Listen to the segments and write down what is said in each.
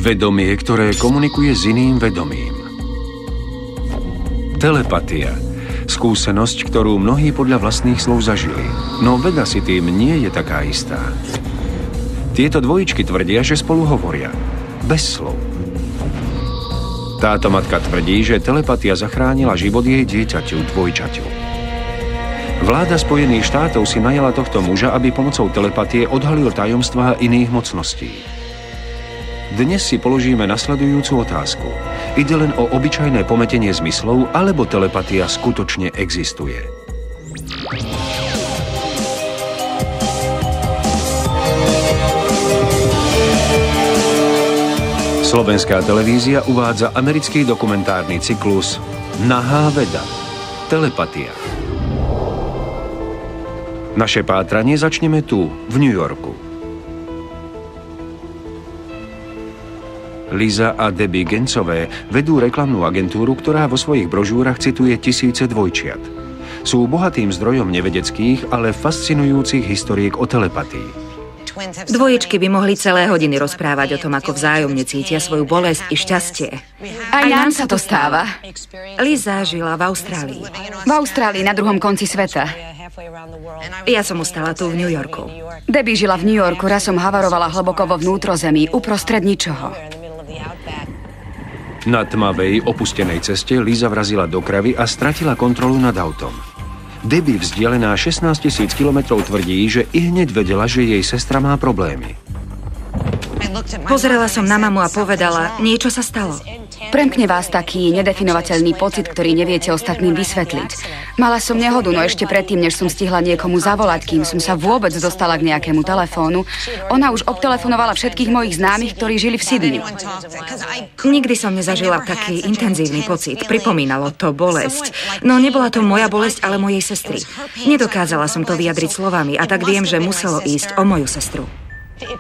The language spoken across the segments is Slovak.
Vedomie, ktoré komunikuje s iným vedomím. Telepatia. Skúsenosť, ktorú mnohí podľa vlastných slov zažili. No veda si tým nie je taká istá. Tieto dvojičky tvrdia, že spolu hovoria. Bez slov. Táto matka tvrdí, že telepatia zachránila život jej dieťaťu, dvojčaťu. Vláda Spojených štátov si najala tohto muža, aby pomocou telepatie odhalil tajomstvá iných mocností. Dnes si položíme nasledujúcu otázku. Ide len o obyčajné pometenie zmyslov, alebo telepatia skutočne existuje? Slovenská televízia uvádza americký dokumentárny cyklus Nahá veda. Telepatia. Naše pátranie začneme tu, v New Yorku. Liza a Debbie Gencové vedú reklamnú agentúru, ktorá vo svojich brožúrach cituje tisíce dvojčiat. Sú bohatým zdrojom nevedeckých, ale fascinujúcich historiek o telepatii. Dvojičky by mohli celé hodiny rozprávať o tom, ako vzájomne cítia svoju bolesť i šťastie. Aj nám sa to stáva. Liza žila v Austrálii. V Austrálii, na druhom konci sveta. Ja som ostala tu v New Yorku. Debbie žila v New Yorku, raz som havarovala hlboko vo vnútrozemí, uprostred ničoho. Na tmavej, opustenej ceste Liza vrazila do kravy a stratila kontrolu nad autom. Debbie, vzdialená 16 000 kilometrov, tvrdí, že i hneď vedela, že jej sestra má problémy. Pozrela som na mamu a povedala, niečo sa stalo. Premkne vás taký nedefinovateľný pocit, ktorý neviete ostatným vysvetliť. Mala som nehodu, no ešte predtým, než som stihla niekomu zavolať, kým som sa vôbec dostala k nejakému telefónu, ona už obtelefonovala všetkých mojich známych, ktorí žili v Sydney. Nikdy som nezažila taký intenzívny pocit. Pripomínalo to bolesť. No nebola to moja bolesť, ale mojej sestry. Nedokázala som to vyjadriť slovami a tak viem, že muselo ísť o moju sestru.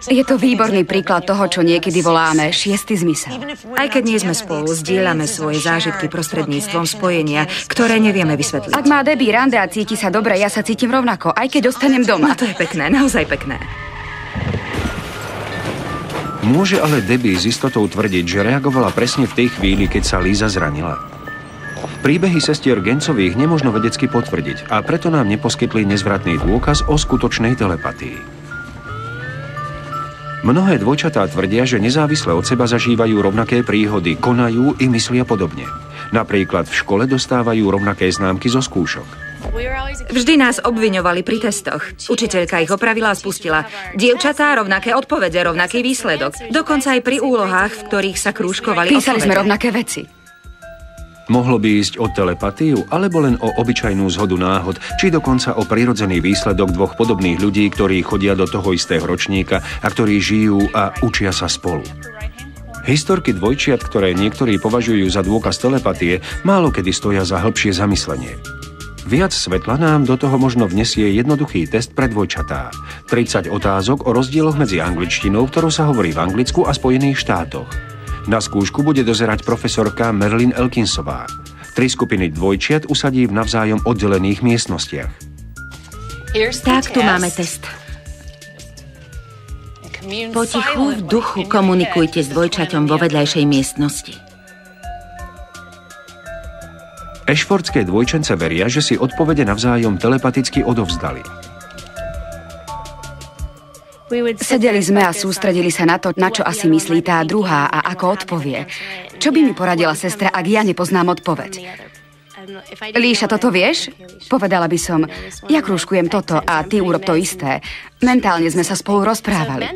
Je to výborný príklad toho, čo niekedy voláme šiestý zmysel. Aj keď nie sme spolu, zdieľame svoje zážitky prostredníctvom spojenia, ktoré nevieme vysvetliť. Ak má Debbie rande a cíti sa dobre, ja sa cítim rovnako, aj keď ostanem doma. No to je pekné, naozaj pekné. Môže ale Debbie s istotou tvrdiť, že reagovala presne v tej chvíli, keď sa Liza zranila? Príbehy sestier Gencových nemožno vedecky potvrdiť a preto nám neposkytli nezvratný dôkaz o skutočnej telepatii. Mnohé dvojčatá tvrdia, že nezávisle od seba zažívajú rovnaké príhody, konajú i myslia podobne. Napríklad v škole dostávajú rovnaké známky zo skúšok. Vždy nás obviňovali pri testoch. Učiteľka ich opravila a spustila. Dievčatá, rovnaké odpovede, rovnaký výsledok. Dokonca aj pri úlohách, v ktorých sa krúžkovali odpovede. Písali sme rovnaké veci. Mohlo by ísť o telepatiu, alebo len o obyčajnú zhodu náhod, či dokonca o prirodzený výsledok dvoch podobných ľudí, ktorí chodia do toho istého ročníka a ktorí žijú a učia sa spolu. Historky dvojčiat, ktoré niektorí považujú za dôkaz telepatie, málo kedy stoja za hĺbšie zamyslenie. Viac svetla nám do toho možno vnesie jednoduchý test pre dvojčatá. 30 otázok o rozdieloch medzi angličtinou, ktorou sa hovorí v Anglicku a Spojených štátoch. Na skúšku bude dozerať profesorka Marilyn Elkinsová. 3 skupiny dvojčiat usadí v navzájom oddelených miestnostiach. Tak, tu máme test. Potichu v duchu komunikujte s dvojčaťom vo vedľajšej miestnosti. Ashfordské dvojčence veria, že si odpovede navzájom telepaticky odovzdali. Sedeli sme a sústredili sa na to, na čo asi myslí tá druhá a ako odpovie. Čo by mi poradila sestra, ak ja nepoznám odpoveď? Líša, toto vieš? Povedala by som, ja krúžkujem toto a ty urob to isté. Mentálne sme sa spolu rozprávali.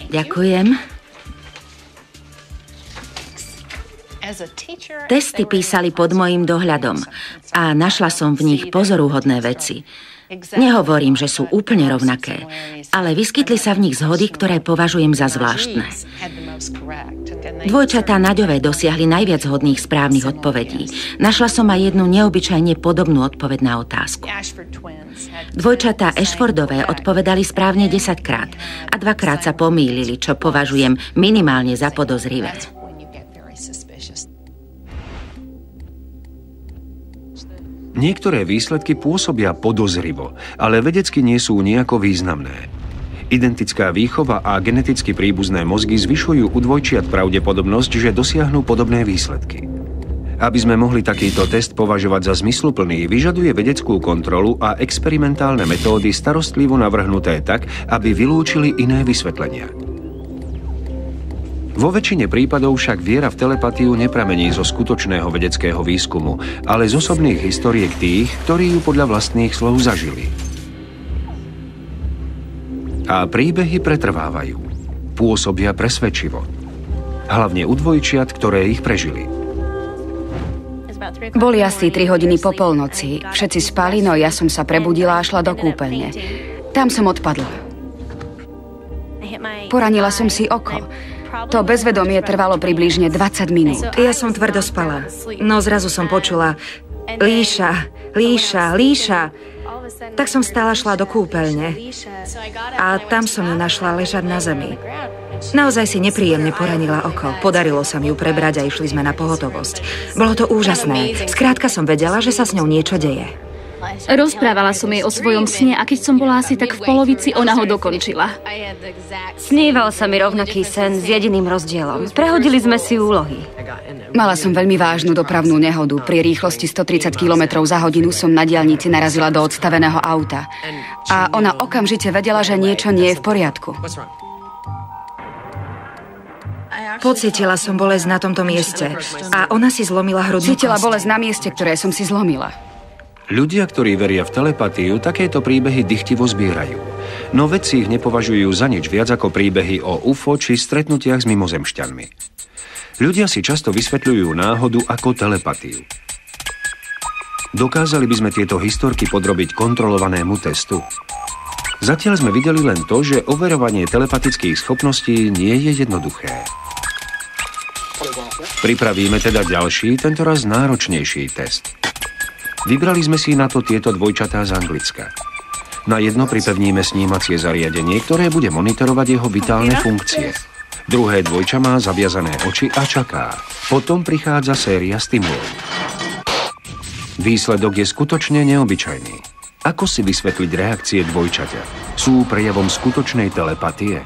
Ďakujem. Testy písali pod mojím dohľadom a našla som v nich pozoruhodné veci. Nehovorím, že sú úplne rovnaké, ale vyskytli sa v nich zhody, ktoré považujem za zvláštne. Dvojčatá Naďové dosiahli najviac hodných správnych odpovedí. Našla som aj jednu neobyčajne podobnú odpoveď na otázku. Dvojčatá Ashfordové odpovedali správne 10-krát a 2-krát sa pomýlili, čo považujem minimálne za podozrivé. Niektoré výsledky pôsobia podozrivo, ale vedecky nie sú nejako významné. Identická výchova a geneticky príbuzné mozgy zvyšujú u dvojčiat pravdepodobnosť, že dosiahnu podobné výsledky. Aby sme mohli takýto test považovať za zmysluplný, vyžaduje vedeckú kontrolu a experimentálne metódy starostlivo navrhnuté tak, aby vylúčili iné vysvetlenia. Vo väčšine prípadov však viera v telepatiu nepramení zo skutočného vedeckého výskumu, ale z osobných historiek tých, ktorí ju podľa vlastných slov zažili. A príbehy pretrvávajú. Pôsobia presvedčivo. Hlavne u dvojčiat, ktoré ich prežili. Boli asi 3 hodiny po polnoci. Všetci spali, no ja som sa prebudila a šla do kúpeľne. Tam som odpadla. Poranila som si oko. To bezvedomie trvalo približne 20 minút. Ja som tvrdo spala. No zrazu som počula Líša, Líša, Líša. Tak som stála, šla do kúpeľne a tam som ju našla ležať na zemi. Naozaj si nepríjemne poranila oko. Podarilo sa mi ju prebrať a išli sme na pohotovosť. Bolo to úžasné. Skrátka som vedela, že sa s ňou niečo deje. Rozprávala som jej o svojom sne a keď som bola asi tak v polovici, ona ho dokončila. Sníval sa mi rovnaký sen s jediným rozdielom. Prehodili sme si úlohy. Mala som veľmi vážnu dopravnú nehodu. Pri rýchlosti 130 km za hodinu som na diaľnici narazila do odstaveného auta. A ona okamžite vedela, že niečo nie je v poriadku. Pocítila som bolesť na tomto mieste a ona si zlomila hrudnú kosť. Cítila bolesť na mieste, ktoré som si zlomila. Ľudia, ktorí veria v telepatiu, takéto príbehy dychtivo zbierajú. No vedci ich nepovažujú za nič viac ako príbehy o UFO či stretnutiach s mimozemšťanmi. Ľudia si často vysvetľujú náhodu ako telepatiu. Dokázali by sme tieto historky podrobiť kontrolovanému testu? Zatiaľ sme videli len to, že overovanie telepatických schopností nie je jednoduché. Pripravíme teda ďalší, tentoraz náročnejší test. Vybrali sme si na to tieto dvojčatá z Anglicka. Na jedno pripevníme snímacie zariadenie, ktoré bude monitorovať jeho vitálne funkcie. Druhé dvojča má zaviazané oči a čaká. Potom prichádza séria stimulov. Výsledok je skutočne neobyčajný. Ako si vysvetliť reakcie dvojčaťa? Sú prejavom skutočnej telepatie?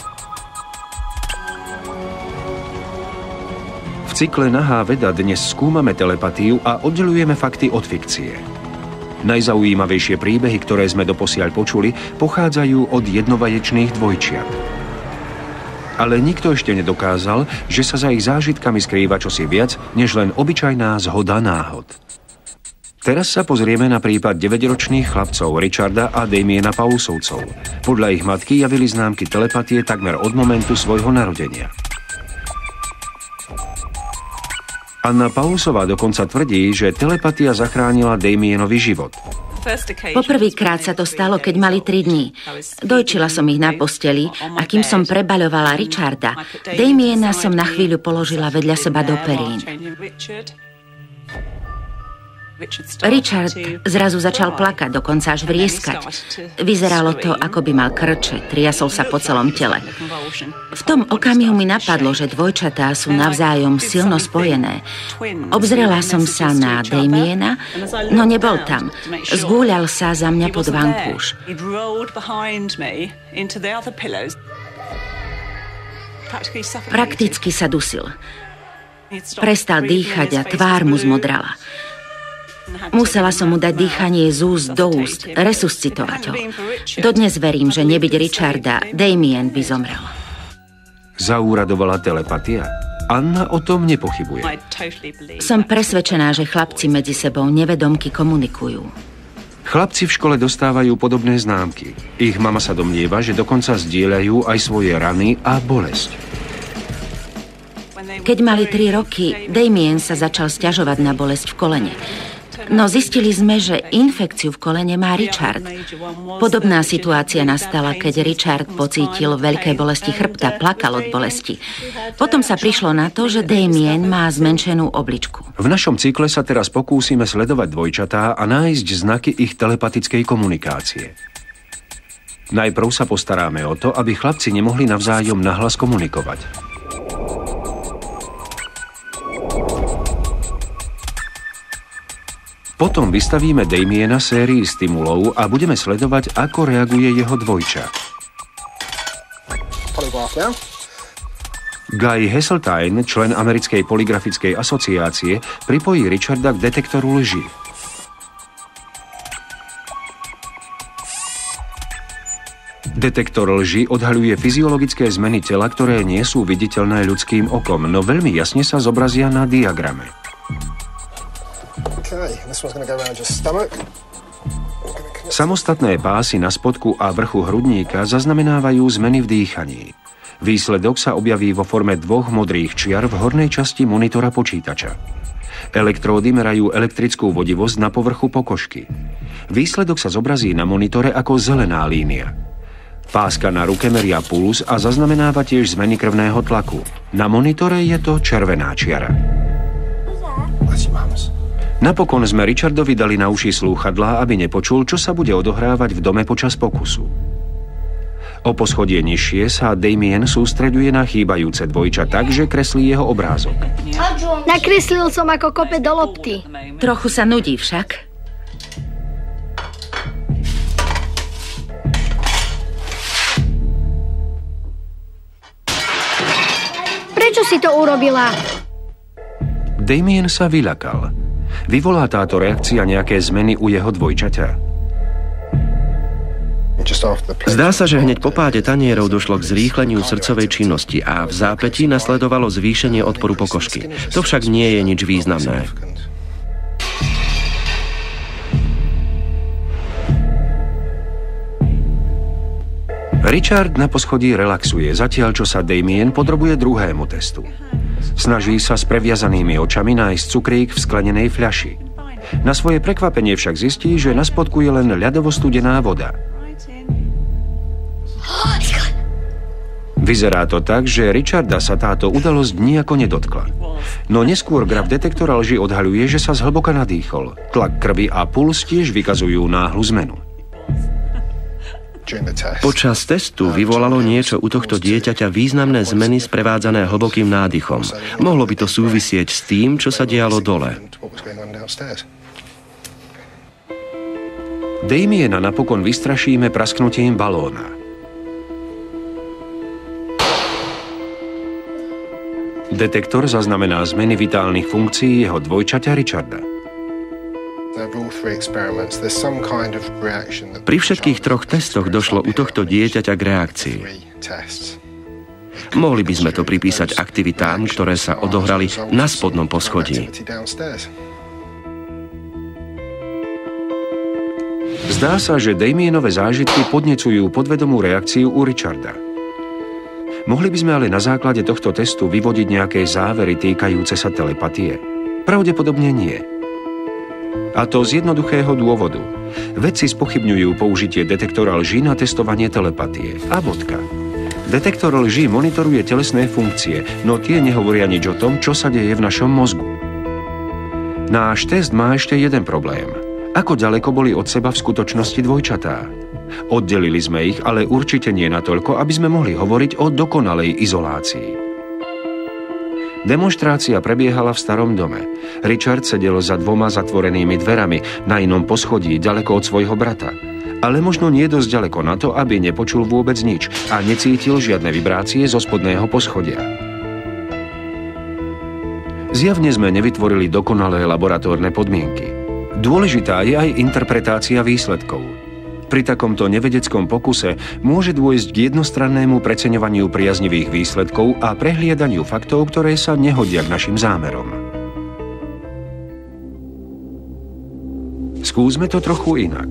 V cykle Nahá veda dnes skúmame telepatiu a oddeľujeme fakty od fikcie. Najzaujímavejšie príbehy, ktoré sme doposiaľ počuli, pochádzajú od jednovaječných dvojčiat. Ale nikto ešte nedokázal, že sa za ich zážitkami skrýva čosi viac, než len obyčajná zhoda náhod. Teraz sa pozrieme na prípad 9-ročných chlapcov Richarda a Damiena Paulsovcov. Podľa ich matky javili známky telepatie takmer od momentu svojho narodenia. Anna Paulsová dokonca tvrdí, že telepatia zachránila Damienovi život. Poprvýkrát sa to stalo, keď mali 3 dní. Dojčila som ich na posteli a kým som prebaľovala Richarda, Damiena som na chvíľu položila vedľa seba do perín. Richard zrazu začal plakať, dokonca až vrieskať. Vyzeralo to, ako by mal krče, triasol sa po celom tele. V tom okamihu mi napadlo, že dvojčatá sú navzájom silno spojené. Obzrela som sa na Damiena, no nebol tam. Zgúľal sa za mňa pod vankúš. Prakticky sa dusil. Prestal dýchať a tvár mu zmodrala. Musela som mu dať dýchanie z úst do úst, resuscitovať ho. Dodnes verím, že nebyť Richarda, Damien by zomrel. Zaúradovala telepatia? Anna o tom nepochybuje. Som presvedčená, že chlapci medzi sebou nevedomky komunikujú. Chlapci v škole dostávajú podobné známky. Ich mama sa domnieva, že dokonca zdieľajú aj svoje rany a bolesť. Keď mali 3 roky, Damien sa začal sťažovať na bolesť v kolene. No zistili sme, že infekciu v kolene má Richard. Podobná situácia nastala, keď Richard pocítil veľké bolesti chrbta, plakal od bolesti. Potom sa prišlo na to, že Damien má zmenšenú obličku. V našom cykle sa teraz pokúsime sledovať dvojčatá a nájsť znaky ich telepatickej komunikácie. Najprv sa postaráme o to, aby chlapci nemohli navzájom nahlas komunikovať. Potom vystavíme Damiena sérii stimulov a budeme sledovať, ako reaguje jeho dvojča. Guy Heseltine, člen Americkej polygrafickej asociácie, pripojí Richarda k detektoru lží. Detektor lži odhaľuje fyziologické zmeny tela, ktoré nie sú viditeľné ľudským okom, no veľmi jasne sa zobrazia na diagrame. Samostatné pásy na spodku a vrchu hrudníka zaznamenávajú zmeny v dýchaní. Výsledok sa objaví vo forme 2 modrých čiar v hornej časti monitora počítača. Elektródy merajú elektrickú vodivosť na povrchu pokožky. Výsledok sa zobrazí na monitore ako zelená línia. Páska na ruke meria puls a zaznamenáva tiež zmeny krvného tlaku. Na monitore je to červená čiara. Napokon sme Richardovi dali na uši slúchadlá, aby nepočul, čo sa bude odohrávať v dome počas pokusu. O poschodie nižšie sa Damien sústreďuje na chýbajúce dvojča tak, že kreslí jeho obrázok. Nakreslil som, ako kope do lopty. Trochu sa nudí však. Prečo si to urobila? Damien sa vyľakal. Vyvolá táto reakcia nejaké zmeny u jeho dvojčaťa? Zdá sa, že hneď po páde tanierov došlo k zrýchleniu srdcovej činnosti a v zápätí nasledovalo zvýšenie odporu pokožky. To však nie je nič významné. Richard na poschodí relaxuje, zatiaľ čo sa Damien podrobuje druhému testu. Snaží sa s previazanými očami nájsť cukrík v sklenenej fľaši. Na svoje prekvapenie však zistí, že na spodku je len ľadovo-studená voda. Vyzerá to tak, že Richarda sa táto udalosť nijako nedotkla. No neskôr graf detektora lži odhaľuje, že sa zhlboka nadýchol. Tlak krvi a puls tiež vykazujú náhlu zmenu. Počas testu vyvolalo niečo u tohto dieťaťa významné zmeny sprevádzané hlbokým nádychom. Mohlo by to súvisieť s tým, čo sa dialo dole. Damiena napokon vystrašíme prasknutím balóna. Detektor zaznamená zmeny vitálnych funkcií jeho dvojčaťa Richarda. Pri všetkých 3 testoch došlo u tohto dieťaťa k reakcii. Mohli by sme to pripísať aktivitám, ktoré sa odohrali na spodnom poschodí. Zdá sa, že Damienové zážitky podnecujú podvedomú reakciu u Richarda. Mohli by sme ale na základe tohto testu vyvodiť nejaké závery týkajúce sa telepatie? Pravdepodobne nie. A to z jednoduchého dôvodu. Vedci spochybňujú použitie detektora lží na testovanie telepatie. A bodka. Detektor lží monitoruje telesné funkcie, no tie nehovoria nič o tom, čo sa deje v našom mozgu. Náš test má ešte jeden problém. Ako ďaleko boli od seba v skutočnosti dvojčatá? Oddelili sme ich, ale určite nie natoľko, aby sme mohli hovoriť o dokonalej izolácii. Demonštrácia prebiehala v starom dome. Richard sedel za 2 zatvorenými dverami na inom poschodí, ďaleko od svojho brata. Ale možno nie dosť ďaleko na to, aby nepočul vôbec nič a necítil žiadne vibrácie zo spodného poschodia. Zjavne sme nevytvorili dokonalé laboratórne podmienky. Dôležitá je aj interpretácia výsledkov. Pri takomto nevedeckom pokuse môže dôjsť k jednostrannému preceňovaniu priaznivých výsledkov a prehliadaniu faktov, ktoré sa nehodia k našim zámerom. Skúsme to trochu inak.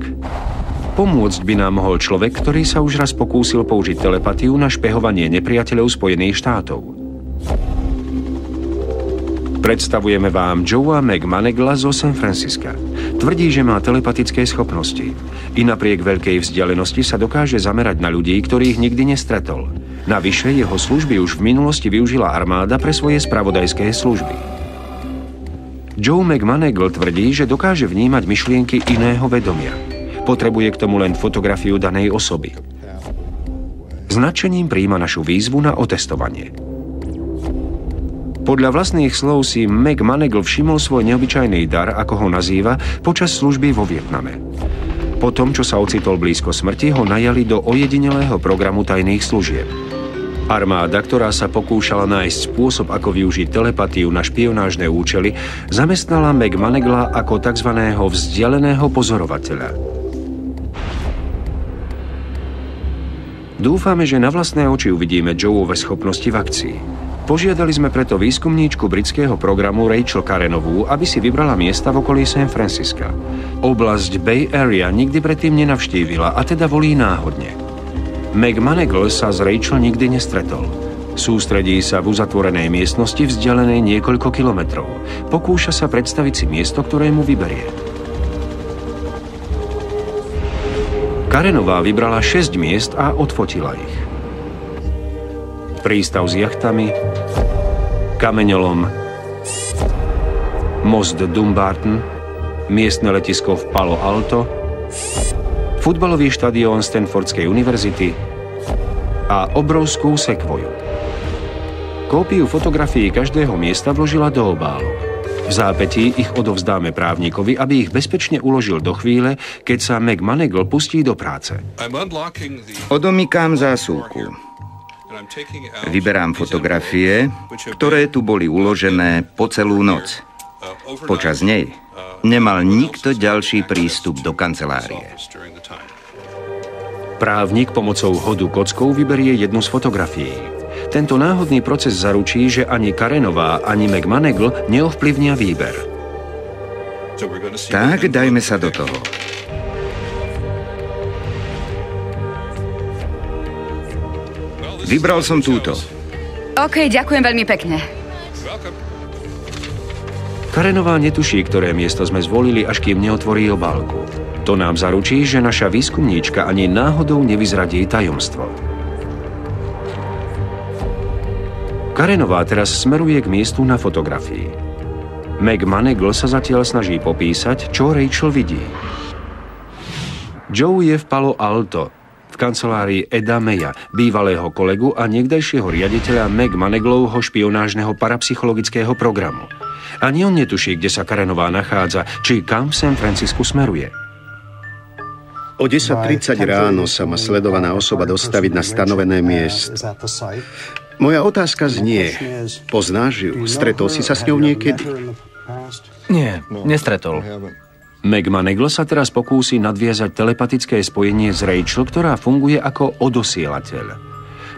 Pomôcť by nám mohol človek, ktorý sa už raz pokúsil použiť telepatiu na špehovanie nepriateľov Spojených štátov. Predstavujeme vám Joea McManegla zo San Francisca. Tvrdí, že má telepatické schopnosti. I napriek veľkej vzdialenosti sa dokáže zamerať na ľudí, ktorých nikdy nestretol. Navyše jeho služby už v minulosti využila armáda pre svoje spravodajské služby. Joe McManegl tvrdí, že dokáže vnímať myšlienky iného vedomia. Potrebuje k tomu len fotografiu danej osoby. S nadšením prijíma našu výzvu na otestovanie. Podľa vlastných slov si McManegl všimol svoj neobyčajný dar, ako ho nazýva, počas služby vo Vietname. Po tom, čo sa ocitol blízko smrti, ho najali do ojedinelého programu tajných služieb. Armáda, ktorá sa pokúšala nájsť spôsob, ako využiť telepatiu na špionážne účely, zamestnala McManagla ako tzv. Vzdialeného pozorovateľa. Dúfame, že na vlastné oči uvidíme Joeove schopnosti v akcii. Požiadali sme preto výskumníčku britského programu Rachel Karenovú, aby si vybrala miesta v okolí San Francisca. Oblasť Bay Area nikdy predtým nenavštívila, a teda volí náhodne. McManagle sa s Rachel nikdy nestretol. Sústredí sa v uzatvorenej miestnosti vzdialenej niekoľko kilometrov. Pokúša sa predstaviť si miesto, ktoré mu vyberie. Karenová vybrala 6 miest a odfotila ich. Prístav s jachtami, kameňolom, most Dumbarton, miestne letisko v Palo Alto, futbalový štadión Stanfordskej univerzity a obrovskú sekvoju. Kópiu fotografií každého miesta vložila do obálok. V zápätí ich odovzdáme právnikovi, aby ich bezpečne uložil do chvíle, keď sa McManagle pustí do práce. Odomykám zásuvku. Vyberám fotografie, ktoré tu boli uložené po celú noc. Počas nej nemal nikto ďalší prístup do kancelárie. Právnik pomocou hodu kockou vyberie jednu z fotografií. Tento náhodný proces zaručí, že ani Karenová, ani McManagle neovplyvnia výber. Tak, dajme sa do toho. Vybral som túto. OK, ďakujem veľmi pekne. Karenová netuší, ktoré miesto sme zvolili, až kým neotvorí obálku. To nám zaručí, že naša výskumníčka ani náhodou nevyzradí tajomstvo. Karenová teraz smeruje k miestu na fotografii. McManagle sa zatiaľ snaží popísať, čo Rachel vidí. Joe je v Palo Alto, v kancelárii Eda Maya, bývalého kolegu a niekdajšieho riaditeľa McManaglovho špionážneho parapsychologického programu. Ani on netuší, kde sa Karenová nachádza, či kam v San Francisku smeruje. O 10:30 ráno sa má sledovaná osoba dostaviť na stanovené miesto. Moja otázka znie, poznáš ju? Stretol si sa s ňou niekedy? Nie, nestretol. McManagle sa teraz pokúsi nadviazať telepatické spojenie s Rachel, ktorá funguje ako odosielateľ.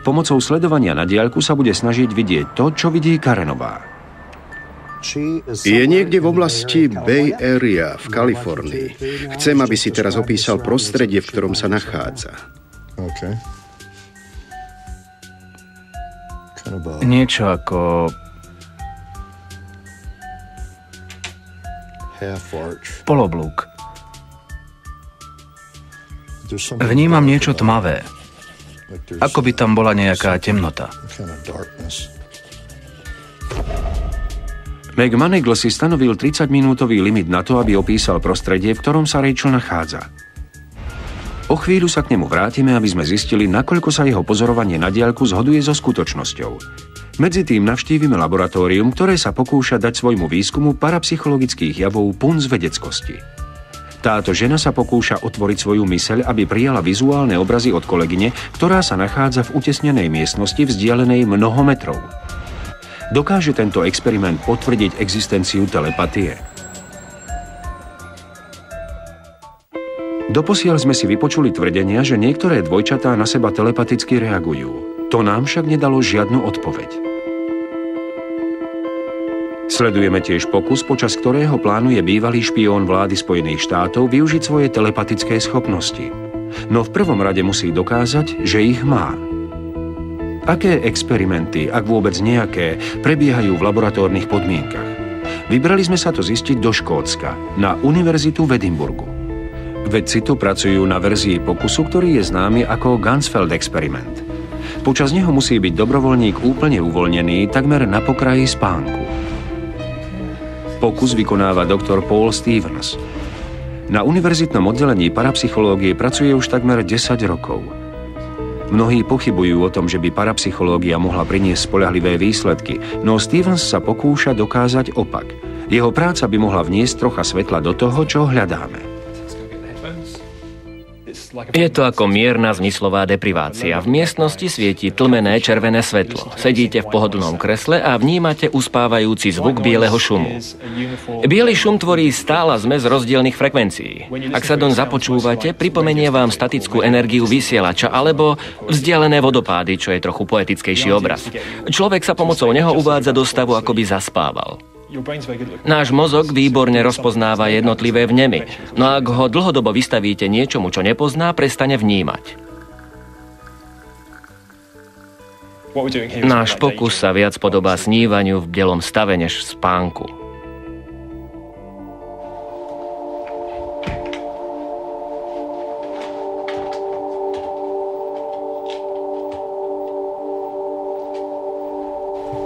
Pomocou sledovania na diaľku sa bude snažiť vidieť to, čo vidí Karenová. Je niekde v oblasti Bay Area v Kalifornii. Chcem, aby si teraz opísal prostredie, v ktorom sa nachádza. Niečo ako poloblúk. Vnímam niečo tmavé. Ako by tam bola nejaká temnota. McManagle si stanovil 30-minútový limit na to, aby opísal prostredie, v ktorom sa Rachel nachádza. O chvíľu sa k nemu vrátime, aby sme zistili, nakoľko sa jeho pozorovanie na diaľku zhoduje so skutočnosťou. Medzi tým navštívime laboratórium, ktoré sa pokúša dať svojmu výskumu parapsychologických javov punc vedeckosti. Táto žena sa pokúša otvoriť svoju myseľ, aby prijala vizuálne obrazy od kolegyne, ktorá sa nachádza v utesnenej miestnosti vzdialenej mnoho metrov. Dokáže tento experiment potvrdiť existenciu telepatie? Doposiaľ sme si vypočuli tvrdenia, že niektoré dvojčatá na seba telepaticky reagujú. To nám však nedalo žiadnu odpoveď. Sledujeme tiež pokus, počas ktorého plánuje bývalý špión vlády Spojených štátov využiť svoje telepatické schopnosti. No v prvom rade musí dokázať, že ich má. Aké experimenty, ak vôbec nejaké, prebiehajú v laboratórnych podmienkach? Vybrali sme sa to zistiť do Škótska, na Univerzitu v Edinburgu. Vedci tu pracujú na verzii pokusu, ktorý je známy ako Ganzfeld experiment. Počas neho musí byť dobrovoľník úplne uvoľnený, takmer na pokraji spánku. Pokus vykonáva doktor Paul Stevens. Na univerzitnom oddelení parapsychológie pracuje už takmer 10 rokov. Mnohí pochybujú o tom, že by parapsychológia mohla priniesť spoľahlivé výsledky, no Stevens sa pokúša dokázať opak. Jeho práca by mohla vniesť trocha svetla do toho, čo hľadáme. Je to ako mierna zmyslová deprivácia. V miestnosti svieti tlmené červené svetlo. Sedíte v pohodlnom kresle a vnímate uspávajúci zvuk bieleho šumu. Biely šum tvorí stála zmes rozdielnych frekvencií. Ak sa doň započúvate, pripomenie vám statickú energiu vysielača alebo vzdialené vodopády, čo je trochu poetickejší obraz. Človek sa pomocou neho uvádza do stavu, ako by zaspával. Náš mozog výborne rozpoznáva jednotlivé vnemy, no ak ho dlhodobo vystavíte niečomu, čo nepozná, prestane vnímať. Náš pokus sa viac podobá snívaniu v bdelom stave než v spánku.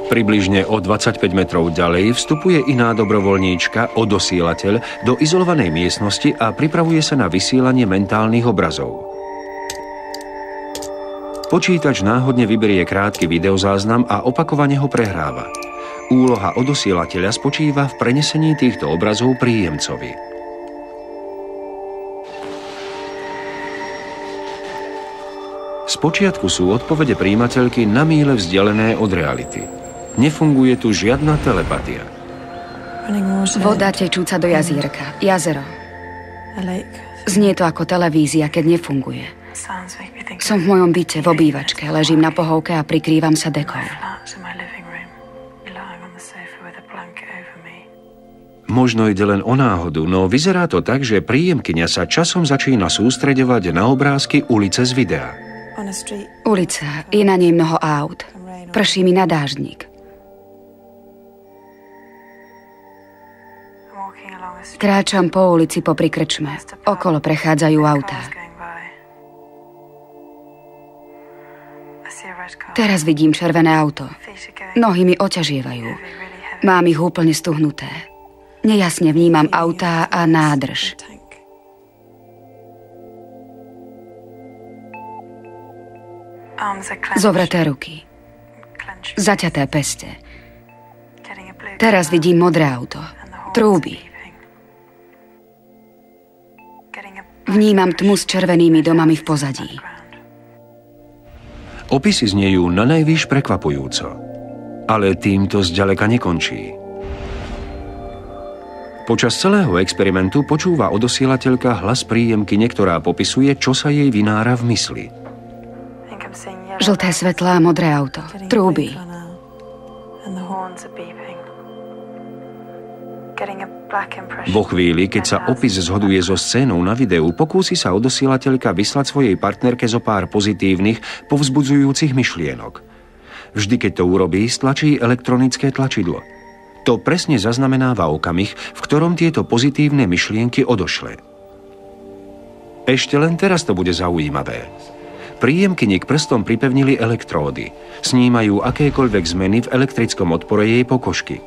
Približne o 25 metrov ďalej vstupuje iná dobrovoľníčka, odosielateľ, do izolovanej miestnosti a pripravuje sa na vysielanie mentálnych obrazov. Počítač náhodne vyberie krátky videozáznam a opakovane ho prehráva. Úloha odosielateľa spočíva v prenesení týchto obrazov príjemcovi. Spočiatku sú odpovede prijímateľky na míle vzdialené od reality. Nefunguje tu žiadna telepatia. Voda tečúca do jazierka. Jazero. Znie to ako televízia, keď nefunguje. Som v mojom byte, v obývačke. Ležím na pohovke a prikrývam sa dekou. Možno ide len o náhodu, no vyzerá to tak, že príjemkyňa sa časom začína sústreďovať na obrázky ulice z videa. Ulica, je na nej mnoho aut. Prší mi na dáždnik. Kráčam po ulici popri krčme. Okolo prechádzajú autá. Teraz vidím červené auto. Nohy mi oťažievajú. Mám ich úplne stuhnuté. Nejasne vnímam autá a nádrž. Zovreté ruky. Zaťaté peste. Teraz vidím modré auto. Trúby. Vnímam tmu s červenými domami v pozadí. Opisy znejú na najvýš prekvapujúco. Ale týmto zďaleka nekončí. Počas celého experimentu počúva odosielateľka hlas príjemkyne, ktorá popisuje, čo sa jej vynára v mysli. Žlté svetlá, modré auto. Trúby. Vo chvíli, keď sa opis zhoduje so scénou na videu, pokúsi sa odosielateľka vyslať svojej partnerke zo pár pozitívnych, povzbudzujúcich myšlienok. Vždy, keď to urobí, stlačí elektronické tlačidlo. To presne zaznamenáva okamih, v ktorom tieto pozitívne myšlienky odošle. Ešte len teraz to bude zaujímavé. Príjemkyni k prstom pripevnili elektródy. Snímajú akékoľvek zmeny v elektrickom odpore jej pokožky.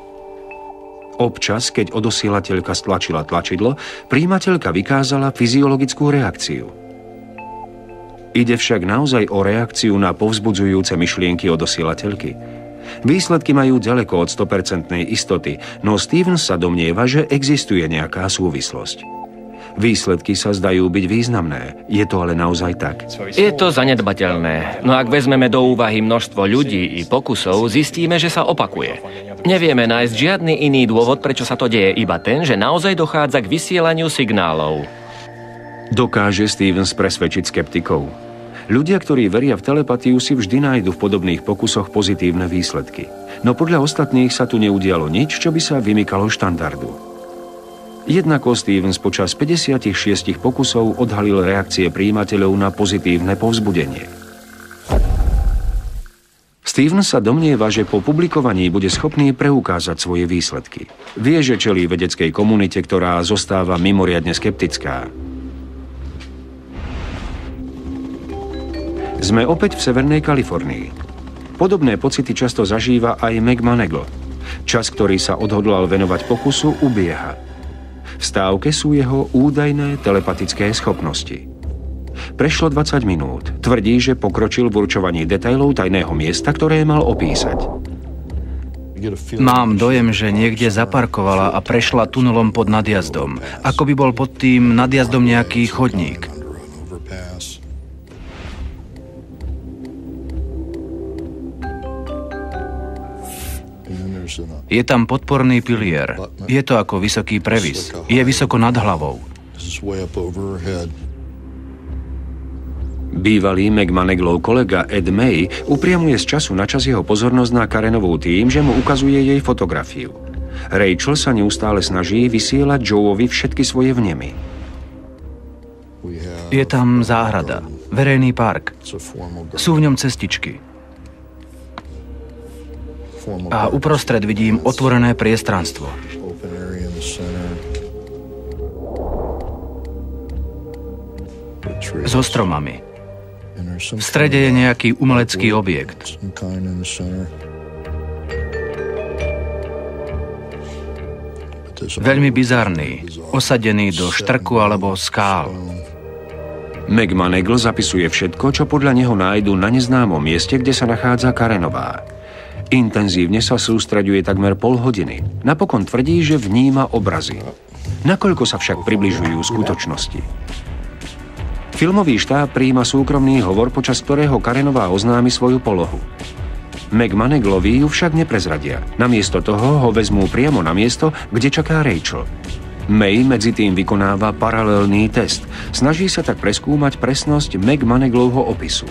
Občas, keď odosielateľka stlačila tlačidlo, prijímateľka vykázala fyziologickú reakciu. Ide však naozaj o reakciu na povzbudzujúce myšlienky odosielateľky. Výsledky majú ďaleko od 100% istoty, no Stevens sa domnieva, že existuje nejaká súvislosť. Výsledky sa zdajú byť významné. Je to ale naozaj tak? Je to zanedbateľné, no ak vezmeme do úvahy množstvo ľudí i pokusov, zistíme, že sa opakuje. Nevieme nájsť žiadny iný dôvod, prečo sa to deje, iba ten, že naozaj dochádza k vysielaniu signálov. Dokáže Stevens presvedčiť skeptikov. Ľudia, ktorí veria v telepatiu, si vždy nájdu v podobných pokusoch pozitívne výsledky. No podľa ostatných sa tu neudialo nič, čo by sa vymykalo štandardu. Jednako Stevens počas 56 pokusov odhalil reakcie prijímateľov na pozitívne povzbudenie. Stevens sa domnieva, že po publikovaní bude schopný preukázať svoje výsledky. Vie, že čelí vedeckej komunite, ktorá zostáva mimoriadne skeptická. Sme opäť v Severnej Kalifornii. Podobné pocity často zažíva aj Meg Manegle. Čas, ktorý sa odhodlal venovať pokusu, ubieha. V stávke sú jeho údajné telepatické schopnosti. Prešlo 20 minút. Tvrdí, že pokročil v určovaní detailov tajného miesta, ktoré mal opísať. Mám dojem, že niekde zaparkovala a prešla tunelom pod nadjazdom. Ako by bol pod tým nadjazdom nejaký chodník. Je tam podporný pilier. Je to ako vysoký previs. Je vysoko nad hlavou. Bývalý McManeglov kolega Ed May upriamuje z času na čas jeho pozornosť na Karenovú tým, že mu ukazuje jej fotografiu. Rachel sa neustále snaží vysielať Joeovi všetky svoje vnemy. Je tam záhrada, verejný park. Sú v ňom cestičky. A uprostred vidím otvorené priestranstvo. So stromami. V strede je nejaký umelecký objekt. Veľmi bizarný, osadený do štrku alebo skál. McManegle zapisuje všetko, čo podľa neho nájdu na neznámom mieste, kde sa nachádza Karenová. Intenzívne sa sústreďuje takmer pol hodiny. Napokon tvrdí, že vníma obrazy. Nakoľko sa však približujú skutočnosti. Filmový štáb prijíma súkromný hovor, počas ktorého Karenová oznámi svoju polohu. McManeglovi ju však neprezradia. Namiesto toho ho vezmú priamo na miesto, kde čaká Rachel. May medzi tým vykonáva paralelný test. Snaží sa tak preskúmať presnosť McManeglovho opisu.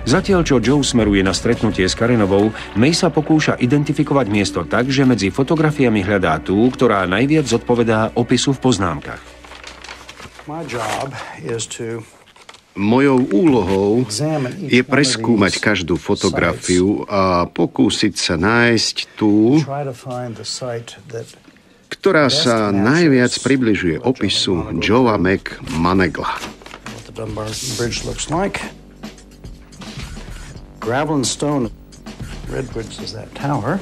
Zatiaľ, čo Joe smeruje na stretnutie s Karenovou, May sa pokúša identifikovať miesto tak, že medzi fotografiami hľadá tú, ktorá najviac zodpovedá opisu v poznámkach. Mojou úlohou je preskúmať každú fotografiu a pokúsiť sa nájsť tú, ktorá sa najviac približuje opisu Joea McManegla. Gravel and stone. Redwoods is that tower.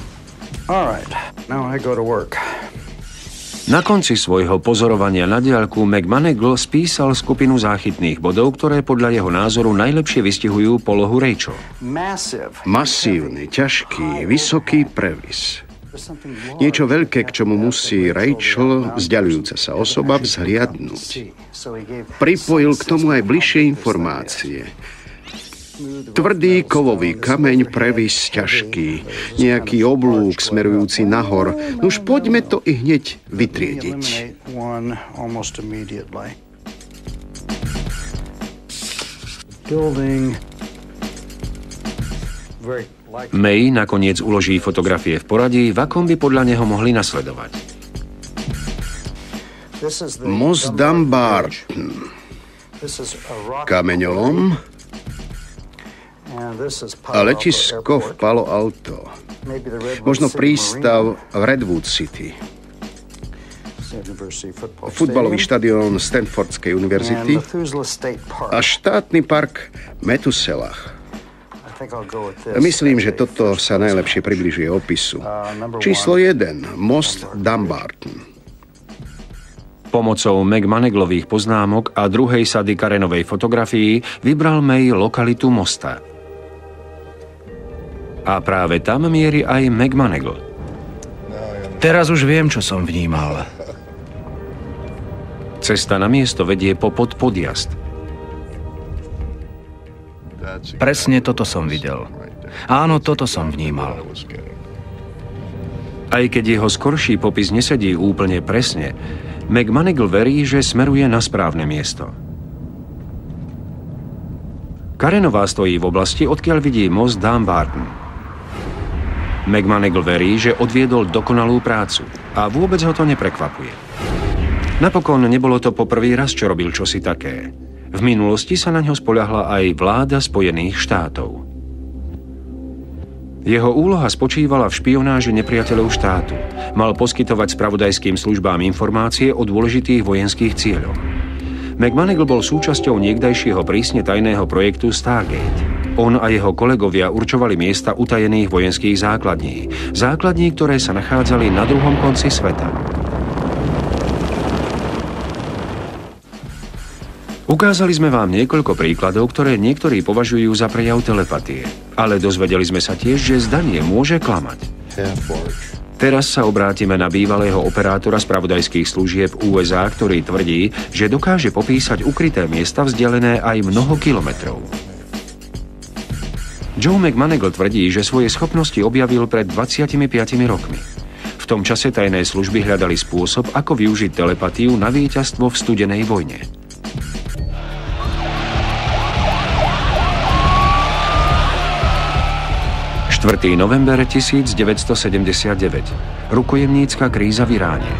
All right, now I go to work. Na konci svojho pozorovania na diaľku McManegle spísal skupinu záchytných bodov, ktoré podľa jeho názoru najlepšie vystihujú polohu Rachel. Masívny, ťažký, vysoký previs. Niečo veľké, k čomu musí Rachel, vzdialujúca sa osoba, vzhliadnúť. Pripojil k tomu aj bližšie informácie. Tvrdý kovový kameň, previs ťažký, nejaký oblúk smerujúci nahor. Už poďme to i hneď vytriediť. May nakoniec uloží fotografie v poradí, v akom by podľa neho mohli nasledovať. Most Dumbarton. Kameňolom a letisko v Palo Alto. Možno prístav v Redwood City. Futbalový štadión Stanfordskej univerzity a štátny park Methuselah. Myslím, že toto sa najlepšie približuje opisu. Číslo 1. Most Dumbarton. Pomocou McManeglových poznámok a druhej sady Karenovej fotografií vybral May lokalitu mosta. A práve tam mierí aj McManegle. Teraz už viem, čo som vnímal. Cesta na miesto vedie popod podjazd. Presne toto som videl. Áno, toto som vnímal. Aj keď jeho skorší popis nesedí úplne presne, McManegle verí, že smeruje na správne miesto. Karenová stojí v oblasti, odkiaľ vidí most Dumbarton. McManegle verí, že odviedol dokonalú prácu a vôbec ho to neprekvapuje. Napokon nebolo to poprvý raz, čo robil čosi také. V minulosti sa na ňo spoľahla aj vláda Spojených štátov. Jeho úloha spočívala v špionáži nepriateľov štátu. Mal poskytovať spravodajským službám informácie o dôležitých vojenských cieľoch. McManegle bol súčasťou niekdajšieho prísne tajného projektu Stargate. On a jeho kolegovia určovali miesta utajených vojenských základní. Základní, ktoré sa nachádzali na druhom konci sveta. Ukázali sme vám niekoľko príkladov, ktoré niektorí považujú za prejav telepatie. Ale dozvedeli sme sa tiež, že zdanie môže klamať. Teraz sa obrátime na bývalého operátora spravodajských služieb USA, ktorý tvrdí, že dokáže popísať ukryté miesta vzdialené aj mnoho kilometrov. Joe McMoneagle tvrdí, že svoje schopnosti objavil pred 25 rokmi. V tom čase tajné služby hľadali spôsob, ako využiť telepatiu na víťazstvo v studenej vojne. November 1979. Rukojemnícka kríza v Iráne.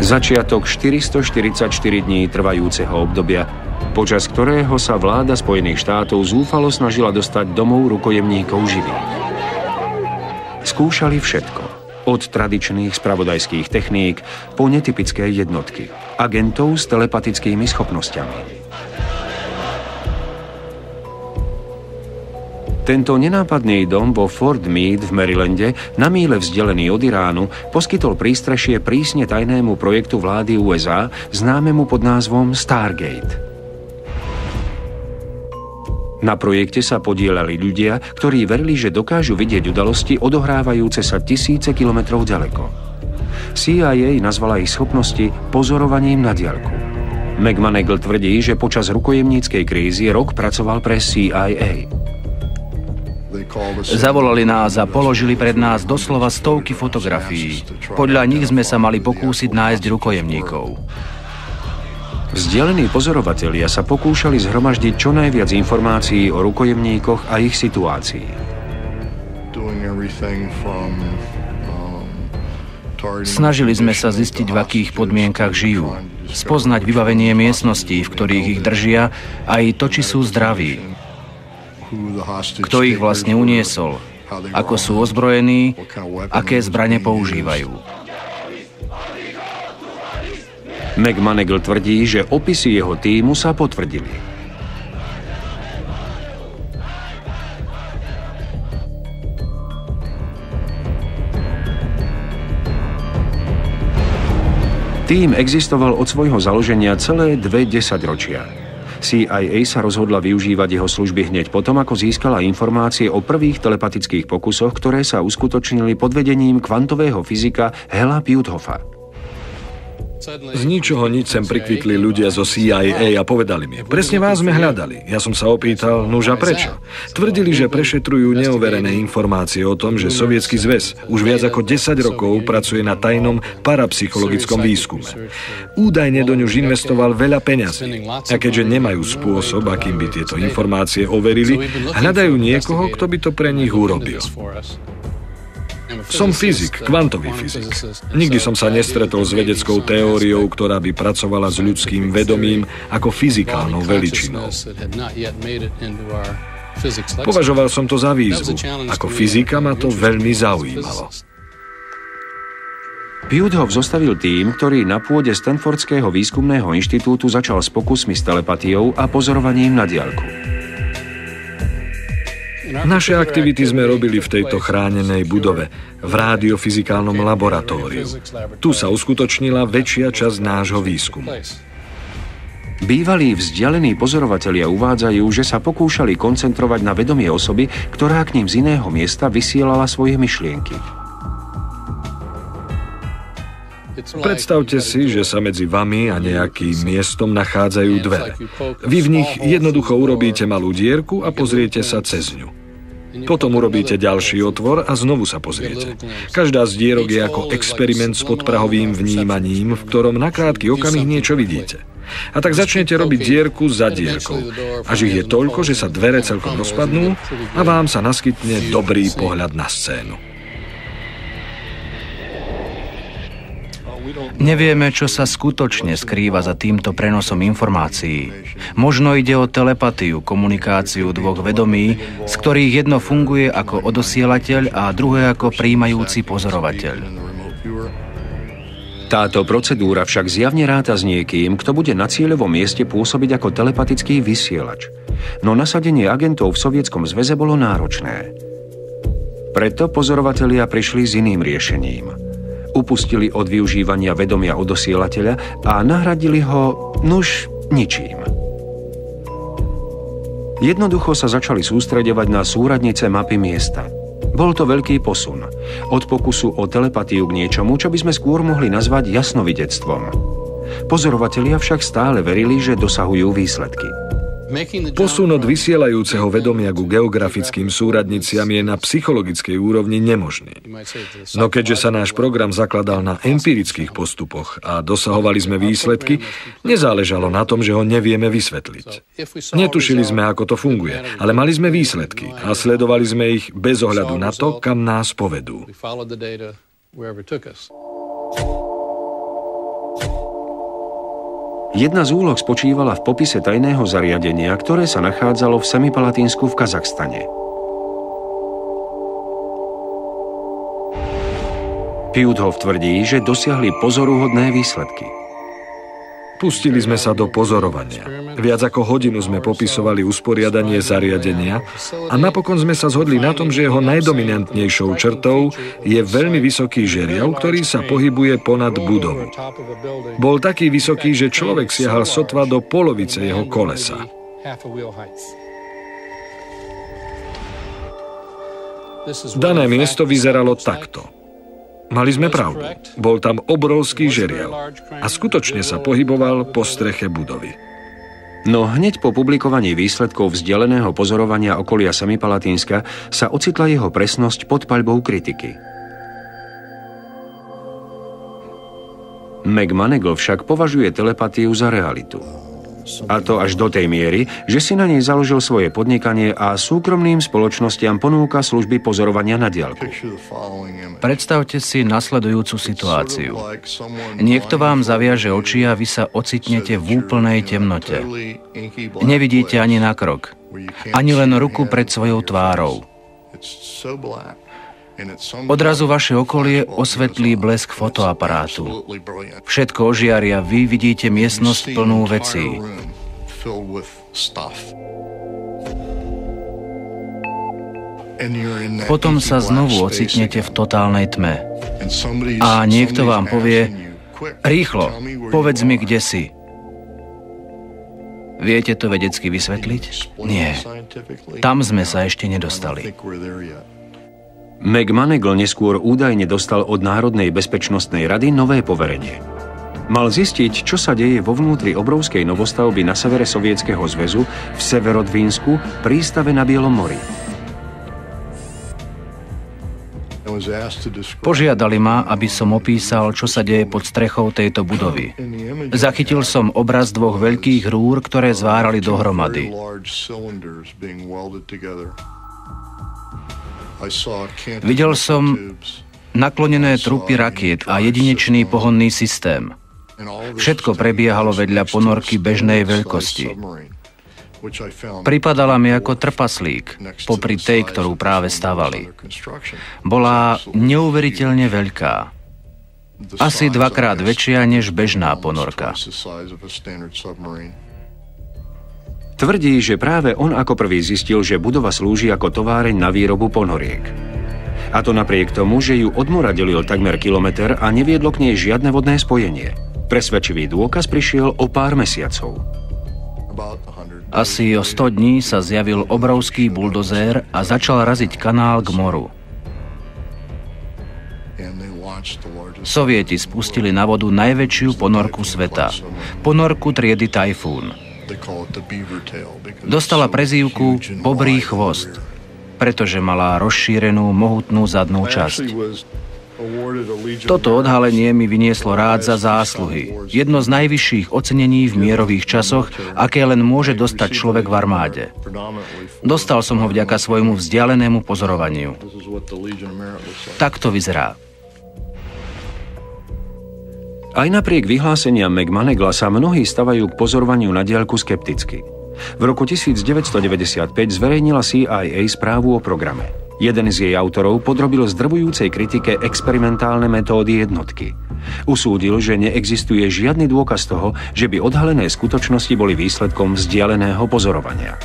Začiatok 444 dní trvajúceho obdobia, počas ktorého sa vláda Spojených štátov zúfalo snažila dostať domov rukojemníkov živých. Skúšali všetko, od tradičných spravodajských techník po netypické jednotky, agentov s telepatickými schopnosťami. Tento nenápadný dom vo Fort Meade v Marylande, na míle vzdialený od Iránu, poskytol prístrešie prísne tajnému projektu vlády USA, známemu pod názvom Stargate. Na projekte sa podieľali ľudia, ktorí verili, že dokážu vidieť udalosti odohrávajúce sa tisíce kilometrov ďaleko. CIA nazvala ich schopnosti pozorovaním na diaľku. McMoneagle tvrdí, že počas rukojemníckej krízy rok pracoval pre CIA. Zavolali nás a položili pred nás doslova stovky fotografií. Podľa nich sme sa mali pokúsiť nájsť rukojemníkov. Vzdialení pozorovatelia sa pokúšali zhromaždiť čo najviac informácií o rukojemníkoch a ich situácii. Snažili sme sa zistiť, v akých podmienkach žijú, spoznať vybavenie miestností, v ktorých ich držia, aj to, či sú zdraví. Kto ich vlastne uniesol, ako sú ozbrojení, aké zbrane používajú. McMoneagle tvrdí, že opisy jeho tímu sa potvrdili. Tím existoval od svojho založenia celé 2 desaťročia. CIA sa rozhodla využívať jeho služby hneď potom, ako získala informácie o prvých telepatických pokusoch, ktoré sa uskutočnili pod vedením kvantového fyzika Hela Puthofa. Z ničoho nič sem prikvitli ľudia zo CIA a povedali mi, presne vás sme hľadali. Ja som sa opýtal, nuža prečo? Tvrdili, že prešetrujú neoverené informácie o tom, že Sovietsky zväz už viac ako 10 rokov pracuje na tajnom parapsychologickom výskume. Údajne do ňuž investoval veľa peňazí. A keďže nemajú spôsob, akým by tieto informácie overili, hľadajú niekoho, kto by to pre nich urobil. Som fyzik, kvantový fyzik. Nikdy som sa nestretol s vedeckou teóriou, ktorá by pracovala s ľudským vedomím ako fyzikálnou veličinou. Považoval som to za výzvu. Ako fyzika ma to veľmi zaujímalo. Puthoff zostavil tím, ktorý na pôde Stanfordského výskumného inštitútu začal s pokusmi s telepatiou a pozorovaním na diaľku. Naše aktivity sme robili v tejto chránenej budove, v rádiofyzikálnom laboratóriu. Tu sa uskutočnila väčšia časť nášho výskumu. Bývalí vzdialení pozorovatelia uvádzajú, že sa pokúšali koncentrovať na vedomie osoby, ktorá k ním z iného miesta vysielala svoje myšlienky. Predstavte si, že sa medzi vami a nejakým miestom nachádzajú dvere. Vy v nich jednoducho urobíte malú dierku a pozriete sa cez ňu. Potom urobíte ďalší otvor a znovu sa pozriete. Každá z dierok je ako experiment s podprahovým vnímaním, v ktorom na krátky okamih niečo vidíte. A tak začnete robiť dierku za dierkou. Až ich je toľko, že sa dvere celkom rozpadnú a vám sa naskytne dobrý pohľad na scénu. Nevieme, čo sa skutočne skrýva za týmto prenosom informácií. Možno ide o telepatiu, komunikáciu dvoch vedomí, z ktorých jedno funguje ako odosielateľ a druhé ako prijímajúci pozorovateľ. Táto procedúra však zjavne ráta s niekým, kto bude na cieľovom mieste pôsobiť ako telepatický vysielač. No nasadenie agentov v Sovietskom zväze bolo náročné. Preto pozorovatelia prišli s iným riešením. Upustili od využívania vedomia odosielateľa a nahradili ho, ničím. Jednoducho sa začali sústreďovať na súradnice mapy miesta. Bol to veľký posun. Od pokusu o telepatiu k niečomu, čo by sme skôr mohli nazvať jasnovidectvom. Pozorovatelia však stále verili, že dosahujú výsledky. Posun od vysielajúceho vedomia ku geografickým súradniciam je na psychologickej úrovni nemožný. No keďže sa náš program zakladal na empirických postupoch a dosahovali sme výsledky, nezáležalo na tom, že ho nevieme vysvetliť. Netušili sme, ako to funguje, ale mali sme výsledky a sledovali sme ich bez ohľadu na to, kam nás povedú. Jedna z úloh spočívala v popise tajného zariadenia, ktoré sa nachádzalo v Semipalatínsku v Kazachstane. Pjuthoff tvrdí, že dosiahli pozoruhodné výsledky. Pustili sme sa do pozorovania. Viac ako hodinu sme popisovali usporiadanie zariadenia a napokon sme sa zhodli na tom, že jeho najdominantnejšou črtou je veľmi vysoký žeriav, ktorý sa pohybuje ponad budovu. Bol taký vysoký, že človek siahal sotva do polovice jeho kolesa. Dané miesto vyzeralo takto. Mali sme pravdu. Bol tam obrovský žeriav a skutočne sa pohyboval po streche budovy. No hneď po publikovaní výsledkov vzdialeného pozorovania okolia Semipalátínska sa ocitla jeho presnosť pod paľbou kritiky. McMoneagle však považuje telepatiu za realitu. A to až do tej miery, že si na nej založil svoje podnikanie a súkromným spoločnostiam ponúka služby pozorovania na diaľku. Predstavte si nasledujúcu situáciu. Niekto vám zaviaže oči a vy sa ocitnete v úplnej temnote. Nevidíte ani na krok, ani len ruku pred svojou tvárou. Odrazu vaše okolie osvetlí blesk fotoaparátu. Všetko ožiaria, vy vidíte miestnosť plnú vecí. Potom sa znovu ocitnete v totálnej tme. A niekto vám povie: rýchlo, povedz mi, kde si. Viete to vedecky vysvetliť? Nie. Tam sme sa ešte nedostali. McMoneagle neskôr údajne dostal od Národnej bezpečnostnej rady nové poverenie. Mal zistiť, čo sa deje vo vnútri obrovskej novostavby na severe Sovietskeho zväzu v Severodvínsku, prístave na Bielom mori. Požiadali ma, aby som opísal, čo sa deje pod strechou tejto budovy. Zachytil som obraz dvoch veľkých rúr, ktoré zvárali dohromady. Videl som naklonené trupy rakiet a jedinečný pohonný systém. Všetko prebiehalo vedľa ponorky bežnej veľkosti. Pripadala mi ako trpaslík, popri tej, ktorú práve stavali. Bola neuveriteľne veľká. Asi 2-krát väčšia než bežná ponorka. Tvrdí, že práve on ako prvý zistil, že budova slúži ako továreň na výrobu ponoriek. A to napriek tomu, že ju od mora delil takmer kilometer a neviedlo k nej žiadne vodné spojenie. Presvedčivý dôkaz prišiel o pár mesiacov. Asi o 100 dní sa zjavil obrovský buldozér a začal raziť kanál k moru. Sovieti spustili na vodu najväčšiu ponorku sveta. Ponorku triedy Tajfún. Dostala prezývku Bobrý chvost, pretože mala rozšírenú, mohutnú zadnú časť. Toto odhalenie mi vynieslo rád za zásluhy. Jedno z najvyšších ocenení v mierových časoch, aké len môže dostať človek v armáde. Dostal som ho vďaka svojmu vzdialenému pozorovaniu. Tak to vyzerá. Aj napriek vyhláseniam McMoneagla sa mnohí stavajú k pozorovaniu na diaľku skepticky. V roku 1995 zverejnila CIA správu o programe. Jeden z jej autorov podrobil zdrvujúcej kritike experimentálne metódy jednotky. Usúdil, že neexistuje žiadny dôkaz toho, že by odhalené skutočnosti boli výsledkom vzdialeného pozorovania.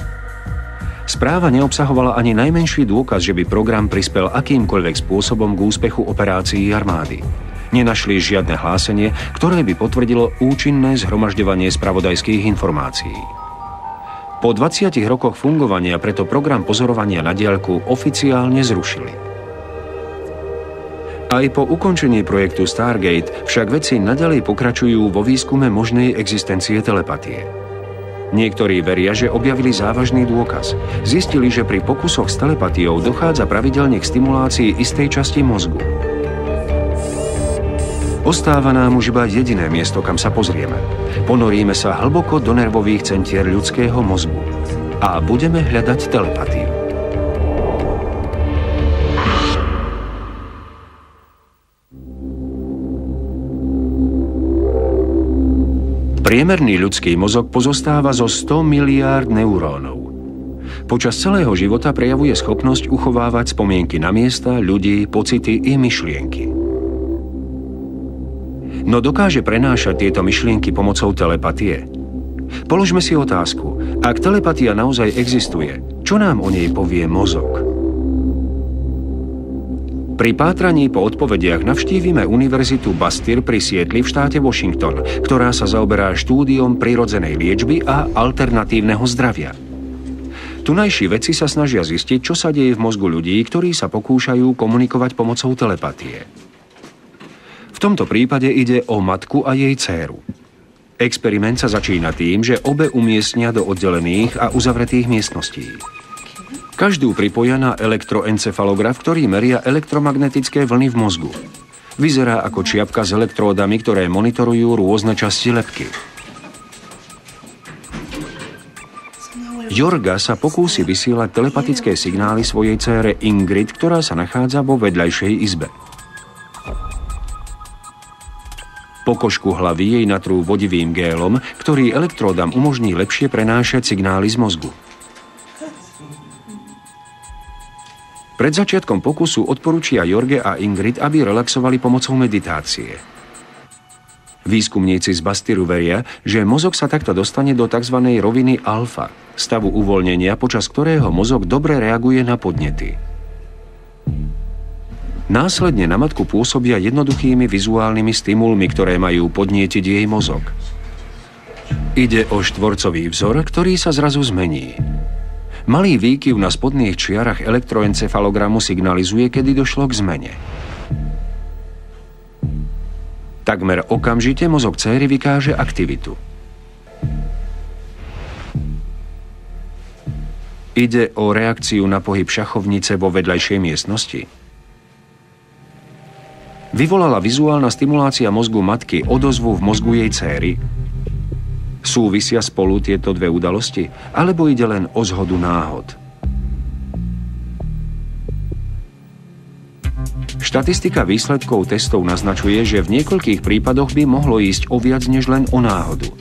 Správa neobsahovala ani najmenší dôkaz, že by program prispel akýmkoľvek spôsobom k úspechu operácií armády. Nenašli žiadne hlásenie, ktoré by potvrdilo účinné zhromažďovanie spravodajských informácií. Po 20 rokoch fungovania preto program pozorovania na diaľku oficiálne zrušili. Aj po ukončení projektu Stargate však vedci naďalej pokračujú vo výskume možnej existencie telepatie. Niektorí veria, že objavili závažný dôkaz. Zistili, že pri pokusoch s telepatiou dochádza pravidelne k stimulácii istej časti mozgu. Ostáva nám už iba jediné miesto, kam sa pozrieme. Ponoríme sa hlboko do nervových centier ľudského mozgu a budeme hľadať telepatiu. Priemerný ľudský mozog pozostáva zo 100 miliárd neurónov. Počas celého života prejavuje schopnosť uchovávať spomienky na miesta, ľudí, pocity i myšlienky. No dokáže prenášať tieto myšlienky pomocou telepatie? Položme si otázku. Ak telepatia naozaj existuje, čo nám o nej povie mozog? Pri pátraní po odpovediach navštívime Univerzitu Bastyr pri Sietli v štáte Washington, ktorá sa zaoberá štúdiom prirodzenej liečby a alternatívneho zdravia. Tunajší vedci sa snažia zistiť, čo sa deje v mozgu ľudí, ktorí sa pokúšajú komunikovať pomocou telepatie. V tomto prípade ide o matku a jej dcéru. Experiment sa začína tým, že obe umiestnia do oddelených a uzavretých miestností. Každú pripoja na elektroencefalograf, ktorý meria elektromagnetické vlny v mozgu. Vyzerá ako čiapka s elektródami, ktoré monitorujú rôzne časti lebky. Jorga sa pokúsi vysielať telepatické signály svojej dcére Ingrid, ktorá sa nachádza vo vedľajšej izbe. Pokožku hlavy jej natrú vodivým gélom, ktorý elektródam umožní lepšie prenášať signály z mozgu. Pred začiatkom pokusu odporúčia Jorge a Ingrid, aby relaxovali pomocou meditácie. Výskumníci z Bastyru veria, že mozog sa takto dostane do tzv. Roviny alfa, stavu uvoľnenia, počas ktorého mozog dobre reaguje na podnety. Následne na matku pôsobia jednoduchými vizuálnymi stimulmi, ktoré majú podnietiť jej mozog. Ide o štvorcový vzor, ktorý sa zrazu zmení. Malý výkyv na spodných čiarach elektroencefalogramu signalizuje, kedy došlo k zmene. Takmer okamžite mozog dcéry vykáže aktivitu. Ide o reakciu na pohyb šachovnice vo vedľajšej miestnosti. Vyvolala vizuálna stimulácia mozgu matky odozvu v mozgu jej dcéry? Súvisia spolu tieto dve udalosti, alebo ide len o zhodu náhod? Štatistika výsledkov testov naznačuje, že v niekoľkých prípadoch by mohlo ísť o viac než len o náhodu.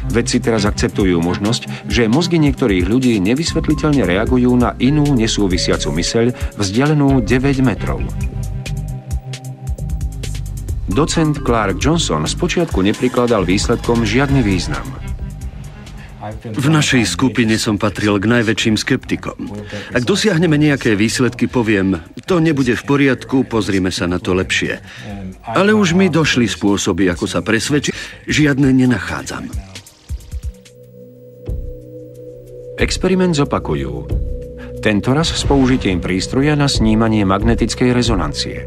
Vedci teraz akceptujú možnosť, že mozgy niektorých ľudí nevysvetliteľne reagujú na inú nesúvisiacu myseľ vzdialenú 9 metrov. Docent Clark Johnson spočiatku neprikladal výsledkom žiadny význam. V našej skupine som patril k najväčším skeptikom. Ak dosiahneme nejaké výsledky, poviem, to nebude v poriadku, pozrime sa na to lepšie. Ale už mi došli spôsoby, ako sa presvedčiť, žiadne nenachádzam. Experiment zopakujú. Tentoraz s použitím prístroja na snímanie magnetickej rezonancie.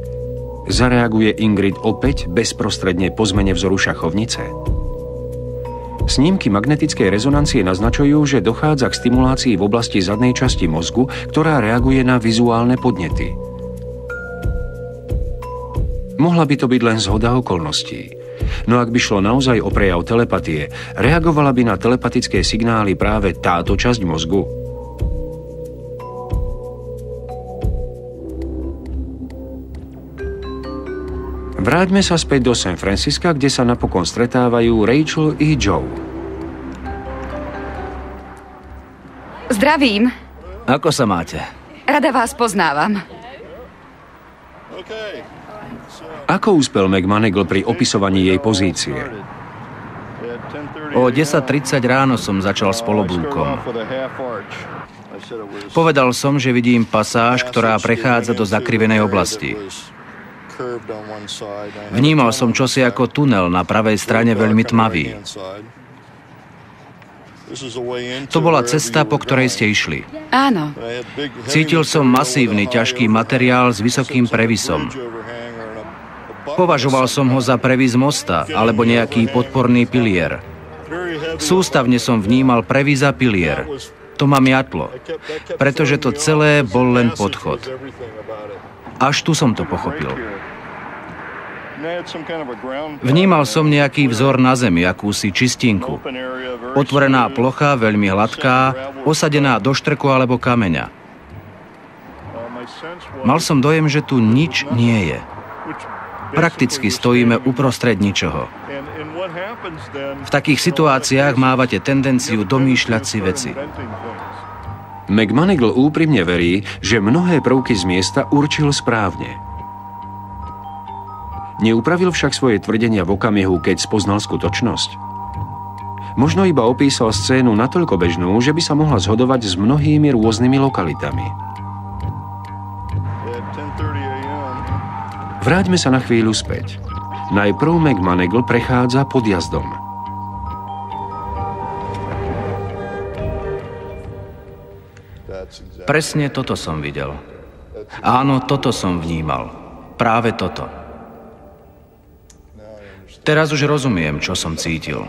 Zareaguje Ingrid opäť bezprostredne po zmene vzoru šachovnice? Snímky magnetickej rezonancie naznačujú, že dochádza k stimulácii v oblasti zadnej časti mozgu, ktorá reaguje na vizuálne podnety. Mohla by to byť len zhoda okolností. No ak by šlo naozaj o prejav telepatie, reagovala by na telepatické signály práve táto časť mozgu? Vráťme sa späť do San Francisca, kde sa napokon stretávajú Rachel i Joe. Zdravím. Ako sa máte? Rada vás poznávam. Ako úspel McMonagle pri opisovaní jej pozície? O 10:30 ráno som začal s poloblúkom. Povedal som, že vidím pasáž, ktorá prechádza do zakrivenej oblasti. Vnímal som čosi ako tunel na pravej strane veľmi tmavý. To bola cesta, po ktorej ste išli. Áno. Cítil som masívny, ťažký materiál s vysokým previsom. Považoval som ho za previs mosta alebo nejaký podporný pilier. Sústavne som vnímal previs a pilier. To ma miatlo, pretože to celé bol len podchod. Až tu som to pochopil. Vnímal som nejaký vzor na zemi, akúsi čistinku. Otvorená plocha, veľmi hladká, osadená do štrku alebo kameňa. Mal som dojem, že tu nič nie je. Prakticky stojíme uprostred ničoho. V takých situáciách mávate tendenciu domýšľať si veci. McMoneagle úprimne verí, že mnohé prvky z miesta určil správne. Neupravil však svoje tvrdenia v okamihu, keď spoznal skutočnosť. Možno iba opísal scénu natoľko bežnú, že by sa mohla zhodovať s mnohými rôznymi lokalitami. Vráťme sa na chvíľu späť. Najprv McMoneagle prechádza podjazdom. Presne toto som videl. Áno, toto som vnímal. Práve toto. Teraz už rozumiem, čo som cítil.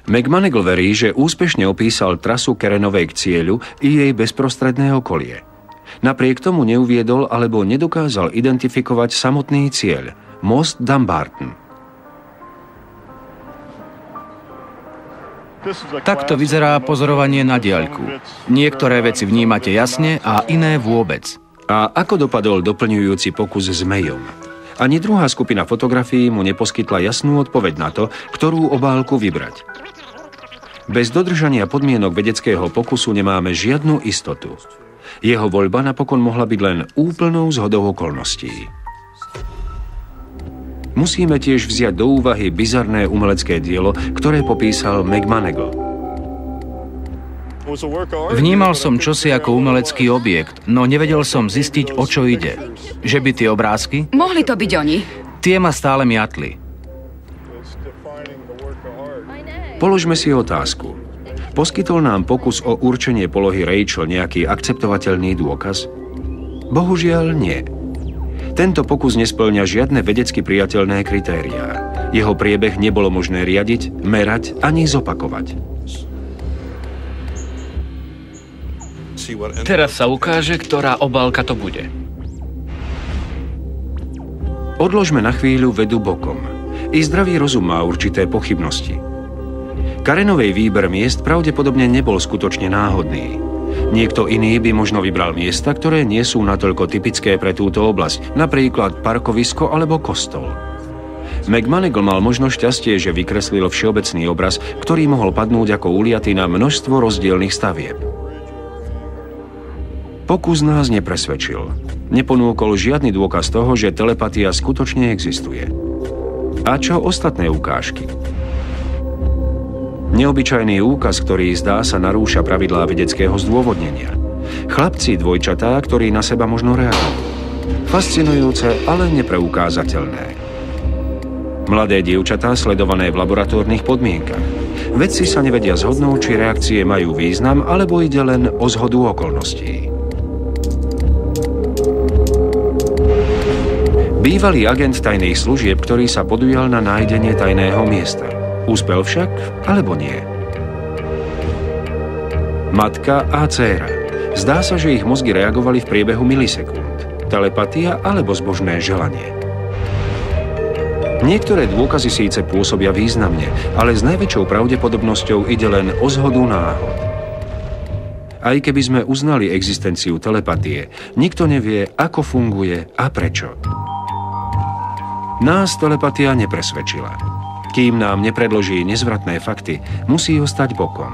McMoneagle verí, že úspešne opísal trasu Carenovej k cieľu i jej bezprostredné okolie. Napriek tomu neuviedol alebo nedokázal identifikovať samotný cieľ – most Dumbarton. Takto vyzerá pozorovanie na diaľku. Niektoré veci vnímate jasne a iné vôbec. A ako dopadol doplňujúci pokus s Mayom? Ani druhá skupina fotografií mu neposkytla jasnú odpoveď na to, ktorú obálku vybrať. Bez dodržania podmienok vedeckého pokusu nemáme žiadnu istotu. Jeho voľba napokon mohla byť len úplnou zhodou okolností. Musíme tiež vziať do úvahy bizarné umelecké dielo, ktoré popísal McMoneagle. Vnímal som čosi ako umelecký objekt, no nevedel som zistiť, o čo ide. Že by tie obrázky? Mohli to byť oni. Tie ma stále miatli. Položme si otázku. Poskytol nám pokus o určenie polohy Rachel nejaký akceptovateľný dôkaz? Bohužiaľ nie. Tento pokus nespĺňa žiadne vedecky priateľné kritériá. Jeho priebeh nebolo možné riadiť, merať ani zopakovať. Teraz sa ukáže, ktorá obálka to bude. Odložme na chvíľu vedu bokom. I zdravý rozum má určité pochybnosti. Carenovej výber miest pravdepodobne nebol skutočne náhodný. Niekto iný by možno vybral miesta, ktoré nie sú natoľko typické pre túto oblasť, napríklad parkovisko alebo kostol. McMoneagle mal možno šťastie, že vykreslil všeobecný obraz, ktorý mohol padnúť ako uliaty na množstvo rozdielnych stavieb. Pokus nás nepresvedčil. Neponúkol žiadny dôkaz toho, že telepatia skutočne existuje. A čo ostatné ukážky? Neobyčajný úkaz, ktorý zdá sa narúša pravidlá vedeckého zdôvodnenia. Chlapci dvojčatá, ktorí na seba možno reagujú. Fascinujúce, ale nepreukázateľné. Mladé dievčatá sledované v laboratórnych podmienkach. Vedci sa nevedia zhodnúť, či reakcie majú význam, alebo ide len o zhodu okolností. Bývalý agent tajných služieb, ktorý sa podujal na nájdenie tajného miesta. Úspel však, alebo nie? Matka a dcéra. Zdá sa, že ich mozgy reagovali v priebehu milisekúnd. Telepatia alebo zbožné želanie. Niektoré dôkazy síce pôsobia významne, ale s najväčšou pravdepodobnosťou ide len o zhodu náhod. Aj keby sme uznali existenciu telepatie, nikto nevie, ako funguje a prečo. Nás telepatia nepresvedčila. Kým nám nepredloží nezvratné fakty, musí ostať bokom.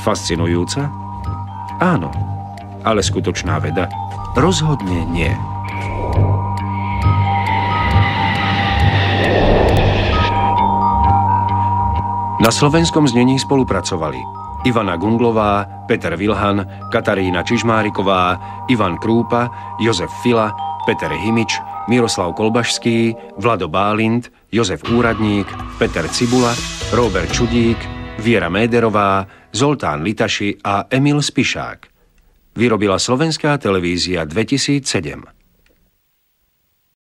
Fascinujúca? Áno, ale skutočná veda? Rozhodne nie. Na slovenskom znení spolupracovali Ivana Gunglová, Peter Vilhan, Katarína Čižmáriková, Ivan Krúpa, Jozef Fila, Peter Himič, Miroslav Kolbašský, Vlado Bálint, Jozef Úradník, Peter Cibula, Róbert Čudík, Viera Méderová, Zoltán Litaši a Emil Spišák. Vyrobila Slovenská televízia 2007.